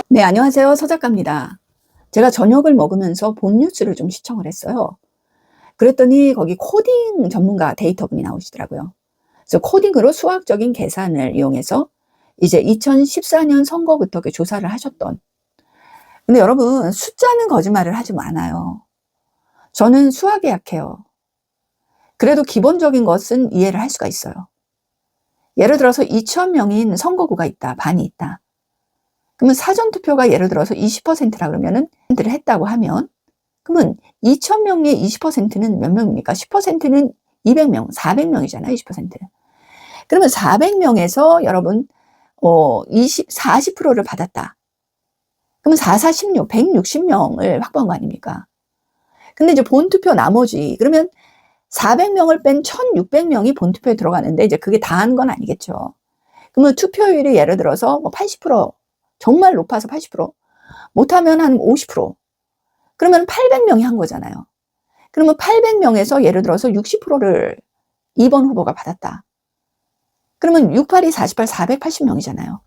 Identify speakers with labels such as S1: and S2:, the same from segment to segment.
S1: 네, 안녕하세요. 서작가입니다. 제가 저녁을 먹으면서 본 뉴스를 좀 시청을 했어요. 그랬더니 거기 코딩 전문가 데이터분이 나오시더라고요. 그래서 코딩으로 수학적인 계산을 이용해서 이제 2014년 선거부터 그 조사를 하셨던. 근데 여러분, 숫자는 거짓말을 하지 않아요. 저는 수학에 약해요. 그래도 기본적인 것은 이해를 할 수가 있어요. 예를 들어서 2,000명인 선거구가 있다, 반이 있다. 그러면 사전투표가 예를 들어서 20%라 그러면은 를 했다고 하면, 그러면 2,000명의 20%는 몇 명입니까? 10%는 200명, 400명이잖아요, 20%는. 그러면 400명에서 여러분, 40%를 받았다. 그러면 4, 4, 16, 160명을 확보한 거 아닙니까? 근데 이제 본투표 나머지, 그러면 400명을 뺀 1,600명이 본투표에 들어가는데, 이제 그게 다 한 건 아니겠죠. 그러면 투표율이 예를 들어서 뭐 80%, 정말 높아서 80%, 못하면 한 50%. 그러면 800명이 한 거잖아요. 그러면 800명에서 예를 들어서 60%를 2번 후보가 받았다. 그러면 6, 8이 48, 480명이잖아요.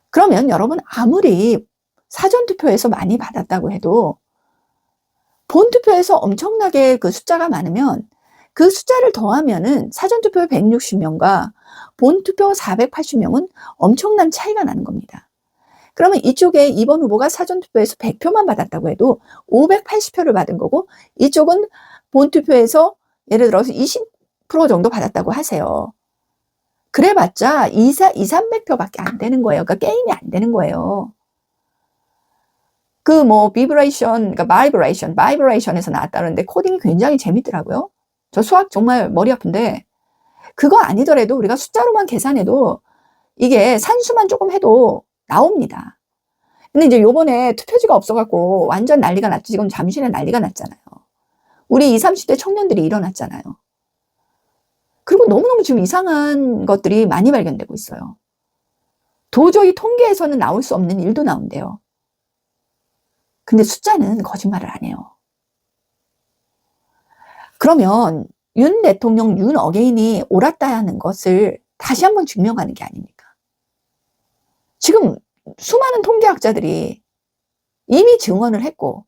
S1: 그러면 여러분, 아무리 사전투표에서 많이 받았다고 해도 본투표에서 엄청나게 그 숫자가 많으면 그 숫자를 더하면은 사전투표 160명과 본투표 480명은 엄청난 차이가 나는 겁니다. 그러면 이쪽에 2번 후보가 사전투표에서 100표만 받았다고 해도 580표를 받은 거고, 이쪽은 본투표에서 예를 들어서 20% 정도 받았다고 하세요. 그래봤자 300표밖에 안 되는 거예요. 그러니까 게임이 안 되는 거예요. 그 뭐 비브레이션, 그러니까 바이브레이션에서 나왔다는데 코딩이 굉장히 재밌더라고요. 저 수학 정말 머리 아픈데, 그거 아니더라도 우리가 숫자로만 계산해도 이게 산수만 조금 해도 나옵니다. 근데 이제 요번에 투표지가 없어갖고 완전 난리가 났죠. 지금 잠실에 난리가 났잖아요. 우리 20, 30대 청년들이 일어났잖아요. 그리고 너무너무 지금 이상한 것들이 많이 발견되고 있어요. 도저히 통계에서는 나올 수 없는 일도 나온대요. 근데 숫자는 거짓말을 안 해요. 그러면 윤 대통령, 윤 어게인이 옳았다는 것을 다시 한번 증명하는 게 아닙니까? 지금 수많은 통계학자들이 이미 증언을 했고,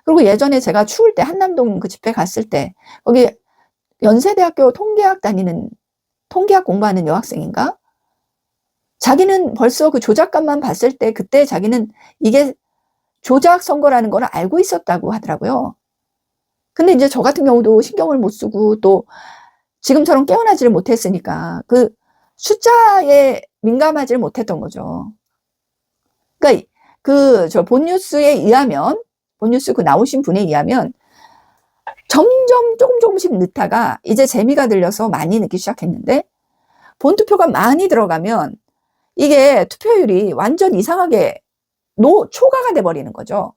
S1: 그리고 예전에 제가 추울 때 한남동 그 집회 갔을 때 거기 연세대학교 통계학 공부하는 여학생인가? 자기는 벌써 그 조작값만 봤을 때 그때 자기는 이게 조작 선거라는 걸 알고 있었다고 하더라고요. 근데 이제 저 같은 경우도 신경을 못 쓰고 또 지금처럼 깨어나지를 못했으니까 그 숫자에 민감하지를 못했던 거죠. 그러니까 본뉴스에 의하면, 본뉴스 그 나오신 분에 의하면 점점 조금씩 넣다가 이제 재미가 들려서 많이 넣기 시작했는데, 본투표가 많이 들어가면 이게 투표율이 완전 이상하게 초과가 돼버리는 거죠.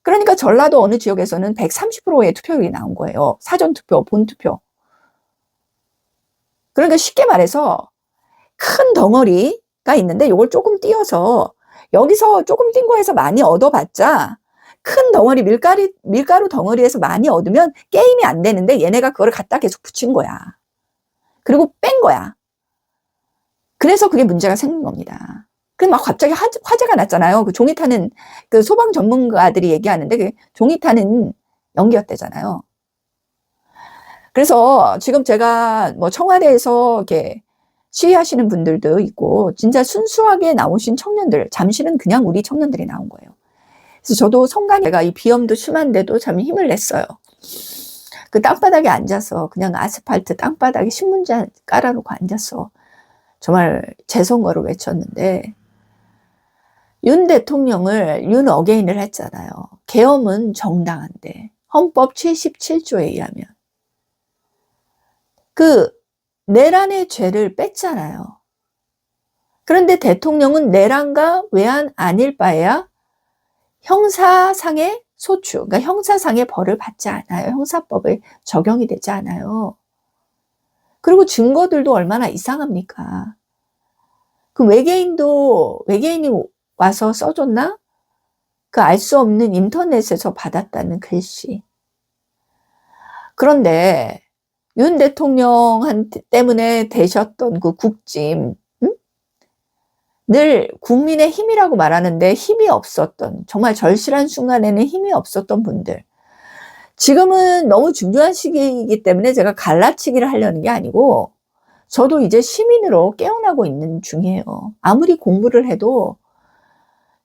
S1: 그러니까 전라도 어느 지역에서는 130%의 투표율이 나온 거예요. 사전투표, 본투표. 그러니까 쉽게 말해서 큰 덩어리가 있는데 이걸 조금 띄어서 여기서 조금 띈 거에서 많이 얻어봤자 큰 덩어리, 밀가루 덩어리에서 많이 얻으면 게임이 안 되는데 얘네가 그걸 갖다 계속 붙인 거야. 그리고 뺀 거야. 그래서 그게 문제가 생긴 겁니다. 그럼 막 갑자기 화제가 났잖아요. 그 종이 타는 그 소방 전문가들이 얘기하는데 그 종이 타는 연기였대잖아요. 그래서 지금 제가 뭐 청와대에서 이렇게 시위하시는 분들도 있고 진짜 순수하게 나오신 청년들, 잠실은 그냥 우리 청년들이 나온 거예요. 그래서 저도 내가 이 비염도 심한데도 참 힘을 냈어요. 그 땅바닥에 앉아서 그냥 아스팔트 땅바닥에 신문지 깔아놓고 앉았어. 정말 재선거를 외쳤는데, 윤 대통령을 윤 어게인을 했잖아요. 계엄은 정당한데 헌법 77조에 의하면 그 내란의 죄를 뺐잖아요. 그런데 대통령은 내란과 외환 아닐 바에야 형사상의 소추, 그러니까 형사상의 벌을 받지 않아요. 형사법에 적용이 되지 않아요. 그리고 증거들도 얼마나 이상합니까? 그 외계인이 와서 써줬나? 그 알 수 없는 인터넷에서 받았다는 글씨. 그런데 윤 대통령 때문에 되셨던 그 국짐, 응? 늘 국민의 힘이라고 말하는데 힘이 없었던, 정말 절실한 순간에는 힘이 없었던 분들, 지금은 너무 중요한 시기이기 때문에 제가 갈라치기를 하려는 게 아니고 저도 이제 시민으로 깨어나고 있는 중이에요. 아무리 공부를 해도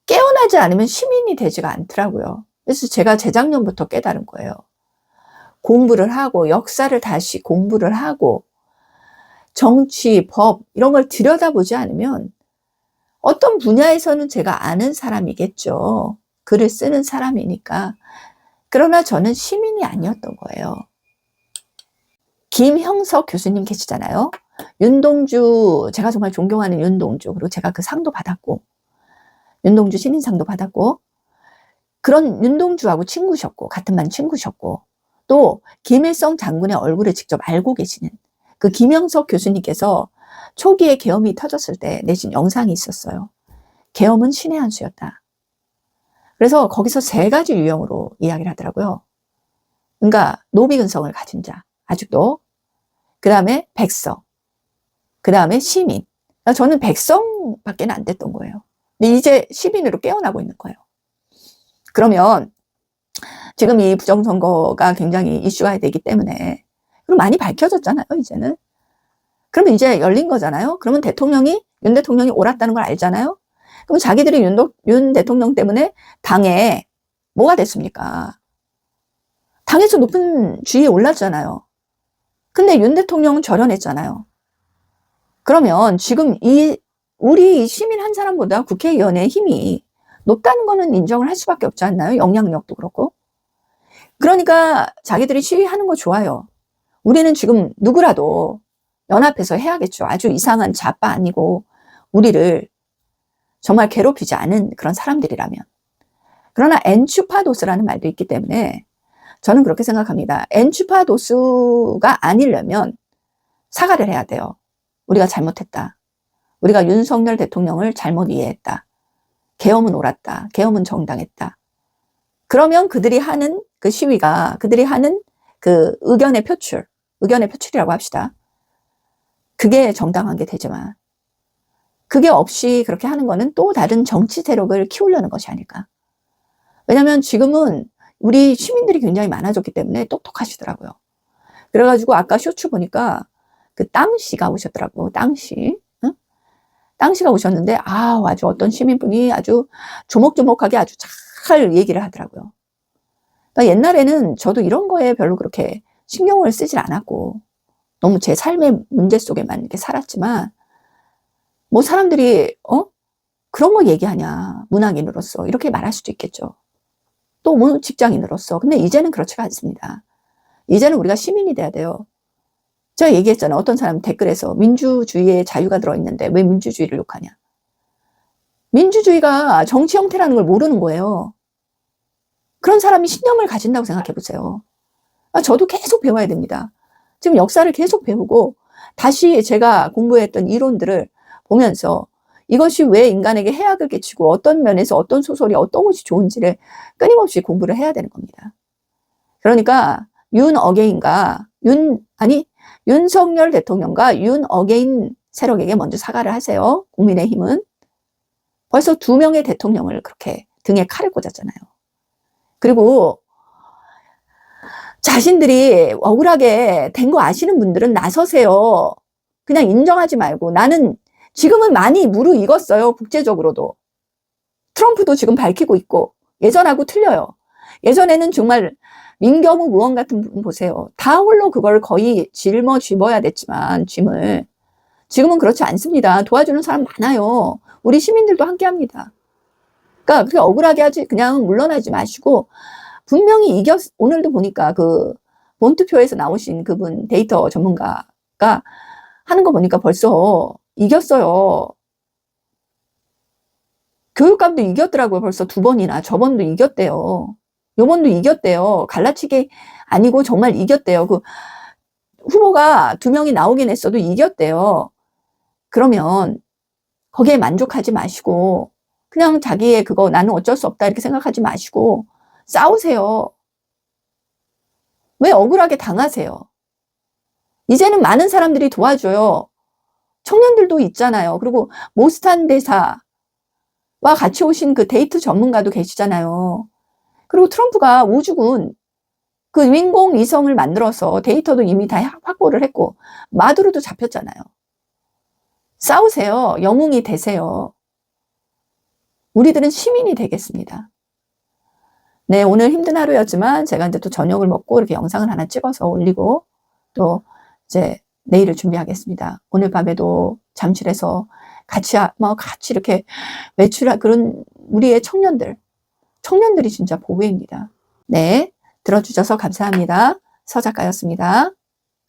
S1: 깨어나지 않으면 시민이 되지가 않더라고요. 그래서 제가 재작년부터 깨달은 거예요. 공부를 하고 역사를 다시 공부를 하고 정치, 법 이런 걸 들여다보지 않으면 어떤 분야에서는 제가 아는 사람이겠죠. 글을 쓰는 사람이니까. 그러나 저는 시민이 아니었던 거예요. 김형석 교수님 계시잖아요. 윤동주, 제가 정말 존경하는 윤동주, 그리고 제가 그 상도 받았고, 윤동주 신인상도 받았고, 그런 윤동주하고 친구셨고, 같은 반 친구셨고, 또 김일성 장군의 얼굴을 직접 알고 계시는 그 김형석 교수님께서 초기에 계엄이 터졌을 때 내신 영상이 있었어요. 계엄은 신의 한 수였다. 그래서 거기서 3가지 유형으로 이야기를 하더라고요. 그러니까 노비근성을 가진 자, 아직도. 그 다음에 백성. 그 다음에 시민. 저는 백성밖에 안 됐던 거예요. 근데 이제 시민으로 깨어나고 있는 거예요. 그러면 지금 이 부정선거가 굉장히 이슈가 되기 때문에, 그리고 많이 밝혀졌잖아요, 이제는. 그러면 이제 열린 거잖아요. 그러면 윤 대통령이 옳았다는 걸 알잖아요. 그럼 자기들이 윤 대통령 때문에 당에 뭐가 됐습니까? 당에서 높은 지위에 올랐잖아요. 근데 윤 대통령은 절연했잖아요. 그러면 지금 우리 시민 한 사람보다 국회의원의 힘이 높다는 거는 인정을 할 수밖에 없지 않나요? 영향력도 그렇고. 그러니까 자기들이 시위하는 거 좋아요. 우리는 지금 누구라도 연합해서 해야겠죠. 아주 이상한 자빠 아니고 우리를 정말 괴롭히지 않은 그런 사람들이라면. 그러나 엔추파도스라는 말도 있기 때문에 저는 그렇게 생각합니다. 엔추파도스가 아니려면 사과를 해야 돼요. 우리가 잘못했다. 우리가 윤석열 대통령을 잘못 이해했다. 계엄은 옳았다. 계엄은 정당했다. 그러면 그들이 하는 그 시위가, 그들이 하는 그 의견의 표출이라고 합시다. 그게 정당한 게 되지만 그게 없이 그렇게 하는 거는 또 다른 정치 세력을 키우려는 것이 아닐까. 왜냐하면 지금은 우리 시민들이 굉장히 많아졌기 때문에 똑똑하시더라고요. 그래가지고 아까 쇼츠 보니까 그 땅씨가 오셨더라고. 땅씨. 응? 땅씨가 오셨는데 아주 어떤 시민분이 아주 조목조목하게 아주 잘 얘기를 하더라고요. 그러니까 옛날에는 저도 이런 거에 별로 그렇게 신경을 쓰질 않았고 너무 제 삶의 문제 속에만 이렇게 살았지만 뭐 사람들이 그런 거 얘기하냐 문학인으로서 이렇게 말할 수도 있겠죠. 또 뭐 직장인으로서. 근데 이제는 그렇지가 않습니다. 이제는 우리가 시민이 돼야 돼요. 제가 얘기했잖아요. 어떤 사람 댓글에서 민주주의에 자유가 들어있는데 왜 민주주의를 욕하냐. 민주주의가 정치 형태라는 걸 모르는 거예요. 그런 사람이 신념을 가진다고 생각해 보세요. 저도 계속 배워야 됩니다. 지금 역사를 계속 배우고 다시 제가 공부했던 이론들을 보면서 이것이 왜 인간에게 해악을 끼치고 어떤 면에서 어떤 소설이 어떤 것이 좋은지를 끊임없이 공부를 해야 되는 겁니다. 그러니까 윤석열 대통령과 윤어게인 세력에게 먼저 사과를 하세요. 국민의힘은. 벌써 2명의 대통령을 그렇게 등에 칼을 꽂았잖아요. 그리고 자신들이 억울하게 된 거 아시는 분들은 나서세요. 그냥 인정하지 말고. 나는 지금은 많이 무르익었어요. 국제적으로도. 트럼프도 지금 밝히고 있고 예전하고 틀려요. 예전에는 정말 민경우 의원 같은 분 보세요. 다 홀로 그걸 거의 짊어야 됐지만 짐을. 지금은 그렇지 않습니다. 도와주는 사람 많아요. 우리 시민들도 함께합니다. 그러니까 그렇게 억울하게 하지 그냥 물러나지 마시고 분명히 오늘도 보니까 그 본투표에서 나오신 그분 데이터 전문가가 하는 거 보니까 벌써 이겼어요. 교육감도 이겼더라고요. 벌써 2번이나. 저번도 이겼대요. 요번도 이겼대요. 갈라치기 아니고 정말 이겼대요. 그 후보가 2명이 나오긴 했어도 이겼대요. 그러면 거기에 만족하지 마시고 그냥 자기의 그거 나는 어쩔 수 없다 이렇게 생각하지 마시고 싸우세요. 왜 억울하게 당하세요? 이제는 많은 사람들이 도와줘요. 청년들도 있잖아요. 그리고 모스탄 대사와 같이 오신 그 데이트 전문가도 계시잖아요. 그리고 트럼프가 우주군 그 인공위성을 만들어서 데이터도 이미 다 확보를 했고 마두로도 잡혔잖아요. 싸우세요. 영웅이 되세요. 우리들은 시민이 되겠습니다. 네, 오늘 힘든 하루였지만 제가 이제 또 저녁을 먹고 이렇게 영상을 하나 찍어서 올리고 또 이제 내일을 준비하겠습니다. 오늘 밤에도 잠실에서 같이 이렇게 외출한 그런 우리의 청년들이 진짜 보배입니다. 네, 들어주셔서 감사합니다. 서 작가였습니다.